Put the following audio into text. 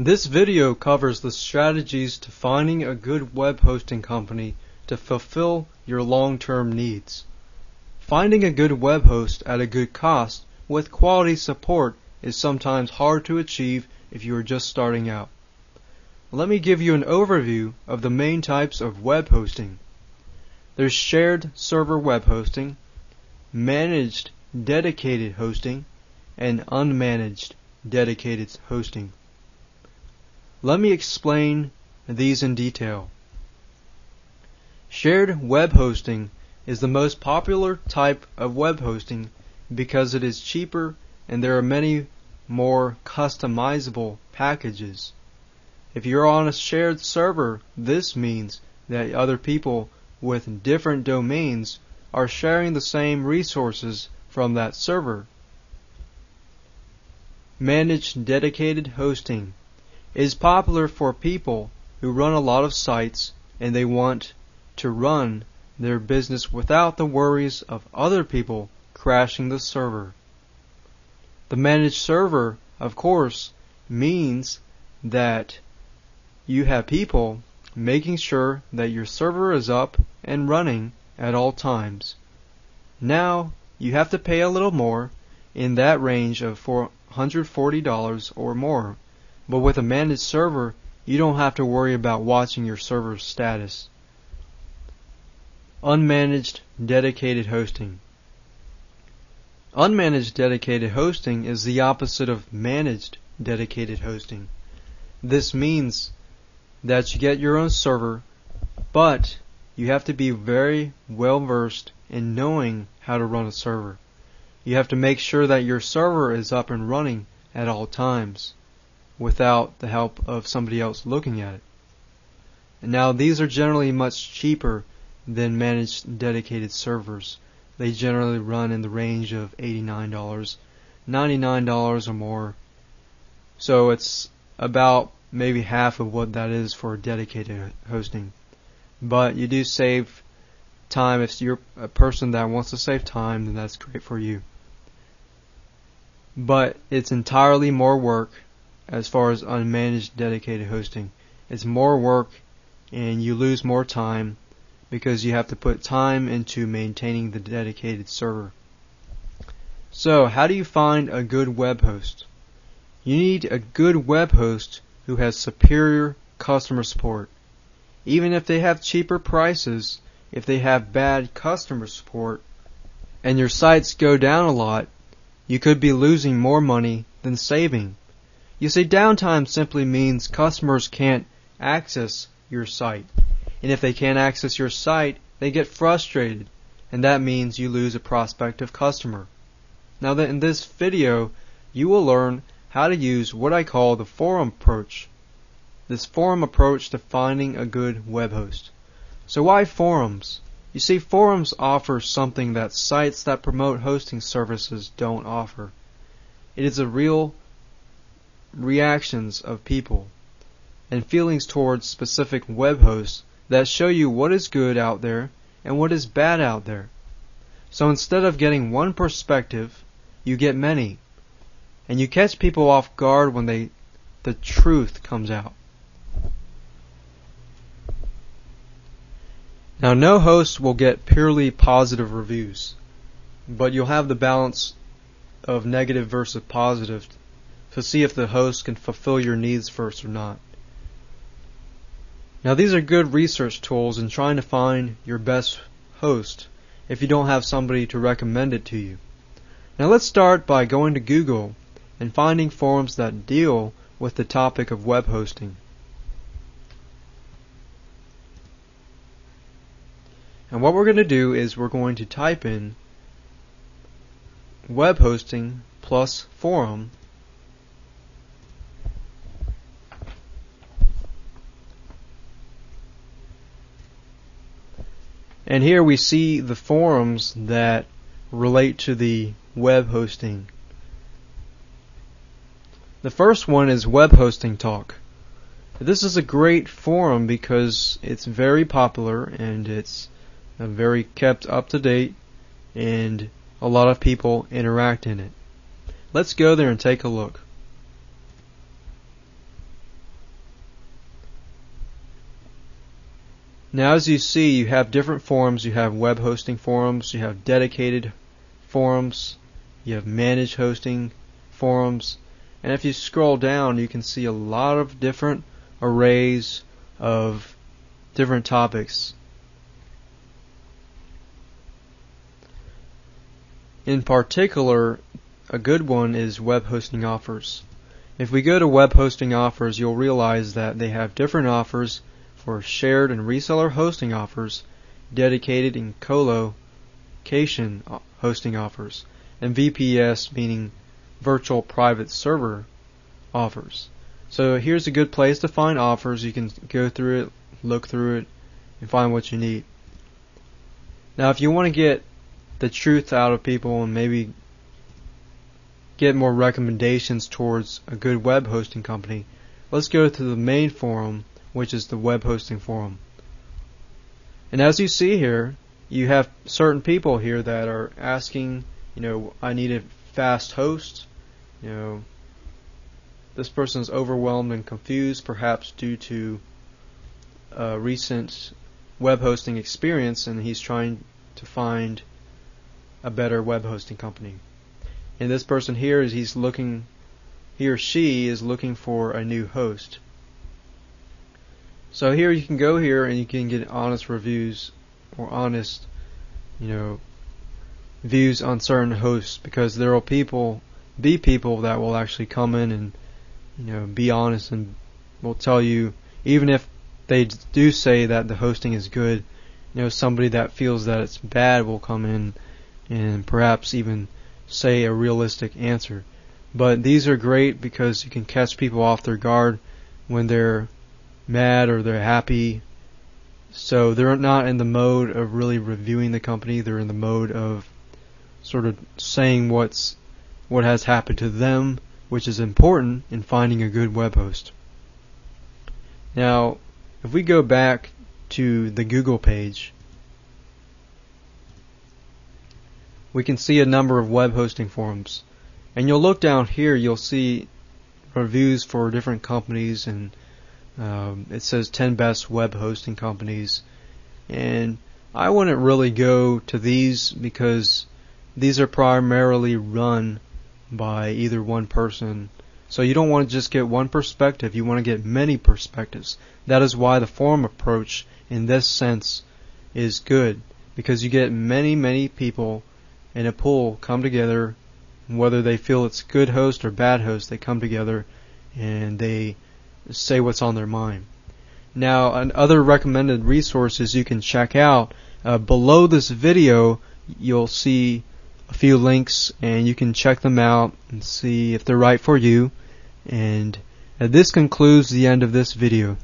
This video covers the strategies to finding a good web hosting company to fulfill your long-term needs. Finding a good web host at a good cost with quality support is sometimes hard to achieve if you are just starting out. Let me give you an overview of the main types of web hosting. There's shared server web hosting, managed dedicated hosting, and unmanaged dedicated hosting. Let me explain these in detail. Shared web hosting is the most popular type of web hosting because it is cheaper and there are many more customizable packages. If you're on a shared server, this means that other people with different domains are sharing the same resources from that server. Managed dedicated hosting is popular for people who run a lot of sites and they want to run their business without the worries of other people crashing the server. The managed server, of course, means that you have people making sure that your server is up and running at all times. Now, you have to pay a little more in that range of $440 or more. But with a managed server, you don't have to worry about watching your server's status. Unmanaged dedicated hosting. Unmanaged dedicated hosting is the opposite of managed dedicated hosting. This means that you get your own server, but you have to be very well versed in knowing how to run a server. You have to make sure that your server is up and running at all times without the help of somebody else looking at it. And now these are generally much cheaper than managed dedicated servers. They generally run in the range of $89, $99 or more. So it's about maybe half of what that is for dedicated hosting. But you do save time. If you're a person that wants to save time, then that's great for you. But it's entirely more work as far as unmanaged dedicated hosting. It's more work and you lose more time because you have to put time into maintaining the dedicated server. So, how do you find a good web host? You need a good web host who has superior customer support. Even if they have cheaper prices, if they have bad customer support and your sites go down a lot, you could be losing more money than saving. You see, downtime simply means customers can't access your site. And if they can't access your site, they get frustrated. And that means you lose a prospective customer. Now in this video, you will learn how to use what I call the forum approach. This forum approach to finding a good web host. So why forums? You see, forums offer something that sites that promote hosting services don't offer. It is a real reactions of people and feelings towards specific web hosts that show you what is good out there and what is bad out there. So instead of getting one perspective, you get many. And you catch people off guard when the truth comes out. Now, no host will get purely positive reviews, but you'll have the balance of negative versus positive to see if the host can fulfill your needs first or not. Now, these are good research tools in trying to find your best host if you don't have somebody to recommend it to you. Now, let's start by going to Google and finding forums that deal with the topic of web hosting. And what we're going to do is we're going to type in web hosting plus forum. And here we see the forums that relate to the web hosting. The first one is Web Hosting Talk. This is a great forum because it's very popular and it's very kept up to date and a lot of people interact in it. Let's go there and take a look. Now as you see, you have different forums. You have web hosting forums, you have dedicated forums, you have managed hosting forums, and if you scroll down you can see a lot of different arrays of different topics. In particular, a good one is web hosting offers. If we go to web hosting offers, you'll realize that they have different offers for shared and reseller hosting offers, dedicated and co-location hosting offers, and VPS, meaning virtual private server offers. So here's a good place to find offers. You can go through it, look through it, and find what you need. Now if you want to get the truth out of people and maybe get more recommendations towards a good web hosting company, let's go to the main forum, which is the web hosting forum. And as you see here, you have certain people here that are asking, I need a fast host. This person is overwhelmed and confused, perhaps due to a recent web hosting experience, and he's trying to find a better web hosting company. And this person here he or she is looking for a new host. So here you can go here and you can get honest reviews or honest, views on certain hosts, because there will be people that will actually come in and be honest and will tell you, even if they do say that the hosting is good, somebody that feels that it's bad will come in and perhaps even say a realistic answer. But these are great because you can catch people off their guard when they're mad or they're happy. So they're not in the mode of really reviewing the company. They're in the mode of sort of saying what has happened to them, which is important in finding a good web host. Now, if we go back to the Google page, we can see a number of web hosting forums. And you'll look down here, you'll see reviews for different companies, and it says 10 best web hosting companies. And I wouldn't really go to these because these are primarily run by either one person. So you don't want to just get one perspective, you want to get many perspectives. That is why the forum approach in this sense is good, because you get many people in a pool come together, whether they feel it's good host or bad host, they come together and they say what's on their mind. Now, other recommended resources you can check out, below this video you'll see a few links and you can check them out and see if they're right for you. And this concludes the end of this video.